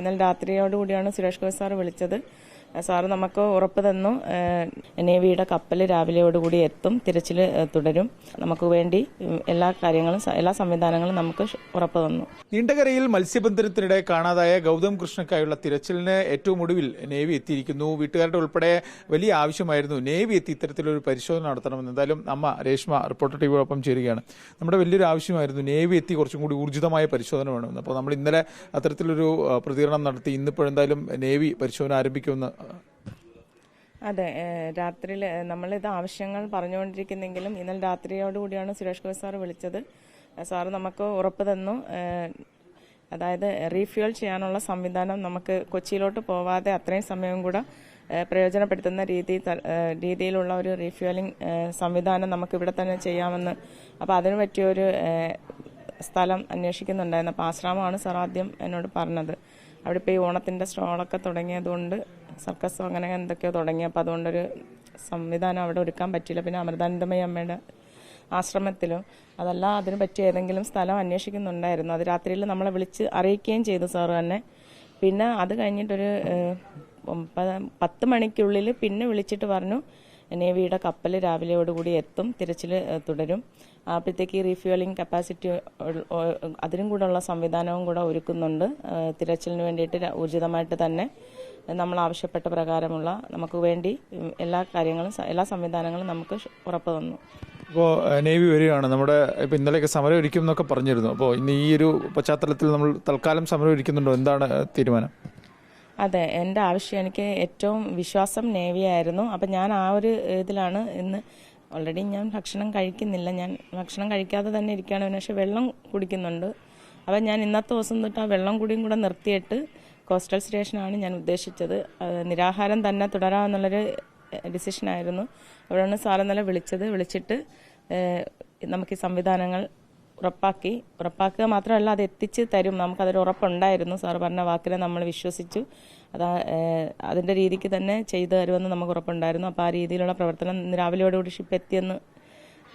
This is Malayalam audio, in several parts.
ഇന്നലെ രാത്രിയോടുകൂടിയാണ് സുരേഷ് ഗോപി സാർ വിളിച്ചത്. സാറ് നമുക്ക് ഉറപ്പ് തന്നു, നേവിയുടെ കപ്പൽ രാവിലെയോടുകൂടി എത്തും, തിരച്ചിൽ തുടരും, നമുക്ക് വേണ്ടി എല്ലാ സംവിധാനങ്ങളും നമുക്ക് ഉറപ്പ് തന്നു. നീണ്ടകരയിൽ മത്സ്യബന്ധനത്തിനിടെ കാണാതായ ഗൗതം കൃഷ്ണയ്ക്കായുള്ള തിരച്ചിലിന് ഏറ്റവും ഒടുവിൽ നേവി എത്തിയിരിക്കുന്നു. വീട്ടുകാരുടെ ഉൾപ്പെടെ വലിയ ആവശ്യമായിരുന്നു നേവി എത്തി ഇത്തരത്തിലൊരു പരിശോധന നടത്തണമെന്ന്. എന്തായാലും അമ്മ രേഷ്മ റിപ്പോർട്ടർ ടിവിയോടൊപ്പം ചേരുകയാണ്. നമ്മുടെ വലിയൊരു ആവശ്യമായിരുന്നു നേവി എത്തി കുറച്ചും കൂടി ഊർജിതമായ പരിശോധന വേണമെന്ന്. അപ്പോൾ നമ്മൾ ഇന്നലെ അത്തരത്തിലൊരു പ്രതികരണം നടത്തി. ഇന്നിപ്പോഴെന്തായാലും നേവി പരിശോധന ആരംഭിക്കുമെന്ന്. അതെ, രാത്രിയിൽ നമ്മളിത് ആവശ്യങ്ങൾ പറഞ്ഞുകൊണ്ടിരിക്കുന്നെങ്കിലും ഇന്നലെ രാത്രിയോടുകൂടിയാണ് സുരേഷ് ഗോപി സാർ വിളിച്ചത്. സാറ് നമുക്ക് ഉറപ്പ് തന്നു, അതായത് റീഫ്യൂൽ ചെയ്യാനുള്ള സംവിധാനം നമുക്ക് കൊച്ചിയിലോട്ട് പോവാതെ അത്രയും സമയം കൂടെ പ്രയോജനപ്പെടുത്തുന്ന രീതിയിലുള്ള ഒരു റീഫ്യൂലിംഗ് സംവിധാനം നമുക്ക് ഇവിടെ തന്നെ ചെയ്യാമെന്ന്. അപ്പോൾ അതിനു പറ്റിയൊരു സ്ഥലം അന്വേഷിക്കുന്നുണ്ടായിരുന്നു. അപ്പോൾ ആശ്രമമാണ് സാർ ആദ്യം എന്നോട് പറഞ്ഞത്. അവിടെ ഇപ്പോൾ ഈ ഓണത്തിൻ്റെ സ്റ്റോളൊക്കെ തുടങ്ങിയതുകൊണ്ട് സർക്കസോ അങ്ങനെ എന്തൊക്കെയോ തുടങ്ങി. അപ്പോൾ അതുകൊണ്ടൊരു സംവിധാനം അവിടെ ഒരുക്കാൻ പറ്റില്ല. പിന്നെ അമൃതാനന്ദമയി അമ്മയുടെ ആശ്രമത്തിലോ അതല്ല അതിന് പറ്റിയ ഏതെങ്കിലും സ്ഥലം അന്വേഷിക്കുന്നുണ്ടായിരുന്നു. അത് രാത്രിയിൽ നമ്മളെ വിളിച്ച് അറിയിക്കുകയും ചെയ്തു സാറ് തന്നെ. പിന്നെ അത് കഴിഞ്ഞിട്ടൊരു 10 മണിക്കുള്ളിൽ പിന്നെ വിളിച്ചിട്ട് പറഞ്ഞു നേവിയുടെ കപ്പൽ രാവിലെയോടുകൂടി എത്തും, തിരച്ചിൽ തുടരും. അപ്പോഴത്തേക്ക് ഈ റീഫ്യൂലിംഗ് കപ്പാസിറ്റി അതിനും കൂടെ ഉള്ള സംവിധാനവും കൂടെ ഒരുക്കുന്നുണ്ട്. തിരച്ചിലിന് വേണ്ടിയിട്ട് ഊർജിതമായിട്ട് തന്നെ നമ്മൾ ആവശ്യപ്പെട്ട പ്രകാരമുള്ള നമുക്ക് വേണ്ടി എല്ലാ സംവിധാനങ്ങളും നമുക്ക് ഉറപ്പ് തന്നു. ഇപ്പോൾ നേവി വരികയാണ്. നമ്മുടെ ഇപ്പോൾ ഇന്നലെയൊക്കെ സമരം ഒരുക്കും എന്നൊക്കെ പറഞ്ഞിരുന്നു. അപ്പോൾ ഇന്ന് ഈ ഒരു പശ്ചാത്തലത്തിൽ നമ്മൾ തൽക്കാലം സമരം ഒരുക്കുന്നുണ്ടോ? എന്താണ് തീരുമാനം? അതെ, എൻ്റെ ആവശ്യം, എനിക്ക് ഏറ്റവും വിശ്വാസം നേവിയായിരുന്നു. അപ്പം ഞാൻ ആ ഒരു ഇതിലാണ് ഇന്ന്. ഓൾറെഡി ഞാൻ ഭക്ഷണം കഴിക്കുന്നില്ല, ഞാൻ ഭക്ഷണം കഴിക്കാതെ തന്നെ ഇരിക്കുകയാണ്. പക്ഷേ വെള്ളം കുടിക്കുന്നുണ്ട്. അപ്പം ഞാൻ ഇന്നത്തെ ദിവസം തൊട്ട് ആ വെള്ളം കുടിയും കൂടെ നിർത്തിയിട്ട് കോസ്റ്റൽ സ്റ്റേഷനാണ് ഞാൻ ഉദ്ദേശിച്ചത്. നിരാഹാരം തന്നെ തുടരാമെന്നുള്ളൊരു ഡിസിഷനായിരുന്നു. അവിടെയാണ് സാറ് ഇന്നലെ വിളിച്ചിട്ട് നമുക്ക് ഈ സംവിധാനങ്ങൾ ഉറപ്പാക്കുക മാത്രമല്ല അത് എത്തിച്ച് തരും, നമുക്കതൊരു ഉറപ്പുണ്ടായിരുന്നു. സാറ് പറഞ്ഞ വാക്കിനെ നമ്മൾ വിശ്വസിച്ചു. അതിൻ്റെ രീതിക്ക് തന്നെ ചെയ്തു തരുമെന്ന് നമുക്ക് ഉറപ്പുണ്ടായിരുന്നു. അപ്പോൾ ആ രീതിയിലുള്ള പ്രവർത്തനം രാവിലെയോടുകൂടി ഷിപ്പ് എത്തിയെന്ന്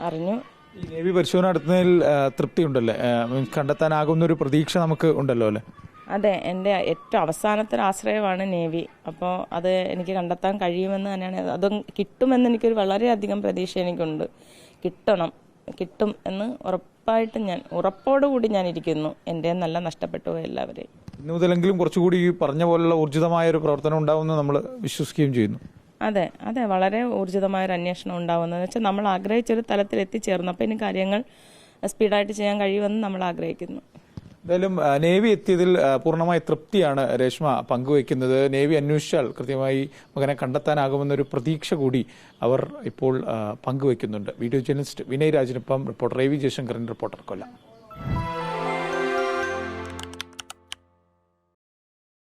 അറിഞ്ഞു. ഈ നേവി പരിശോധന നടത്തുന്നതിൽ തൃപ്തിയുണ്ടല്ലേ? കണ്ടെത്താനാകുന്നൊരു പ്രതീക്ഷ നമുക്ക് ഉണ്ടല്ലോ അല്ലേ? അതെ, എൻ്റെ ഏറ്റവും അവസാനത്തെ ആശ്രയമാണ് നേവി. അപ്പോൾ അത് എനിക്ക് കണ്ടെത്താൻ കഴിയുമെന്ന് തന്നെയാണ്. അതും കിട്ടുമെന്ന് എനിക്കൊരു വളരെയധികം പ്രതീക്ഷ എനിക്കുണ്ട്. കിട്ടും എന്ന് ഉറപ്പോടുകൂടി ഞാൻ ഇരിക്കുന്നു. എൻ്റെ നല്ല നഷ്ടപ്പെട്ടു പോയി എല്ലാവരെയും. ഇന്നു മുതലെങ്കിലും കുറച്ചുകൂടി ഈ പറഞ്ഞ പോലുള്ള ഊർജിതമായ ഒരു പ്രവർത്തനം ഉണ്ടാവുമെന്ന് നമ്മൾ വിശ്വസിക്കുകയും ചെയ്യുന്നു. അതെ, വളരെ ഊർജിതമായൊരു അന്വേഷണം ഉണ്ടാവുന്നതെന്ന് വെച്ചാൽ നമ്മൾ ആഗ്രഹിച്ചൊരു തലത്തിൽ എത്തിച്ചേർന്നു. അപ്പോൾ ഇനി കാര്യങ്ങൾ സ്പീഡായിട്ട് ചെയ്യാൻ കഴിയുമെന്ന് നമ്മൾ ആഗ്രഹിക്കുന്നു. എന്തായാലും നേവി എത്തിയതിൽ പൂർണ്ണമായ തൃപ്തിയാണ് രേഷ്മ പങ്കുവയ്ക്കുന്നത്. നേവി അന്വേഷിച്ചാൽ കൃത്യമായി മകനെ കണ്ടെത്താനാകുമെന്നൊരു പ്രതീക്ഷ കൂടി അവർ ഇപ്പോൾ പങ്കുവയ്ക്കുന്നുണ്ട്. വീഡിയോ ജേർണലിസ്റ്റ് വിനയ് രാജിനൊപ്പം reporter A V Jayashankaran, reporter Kollam.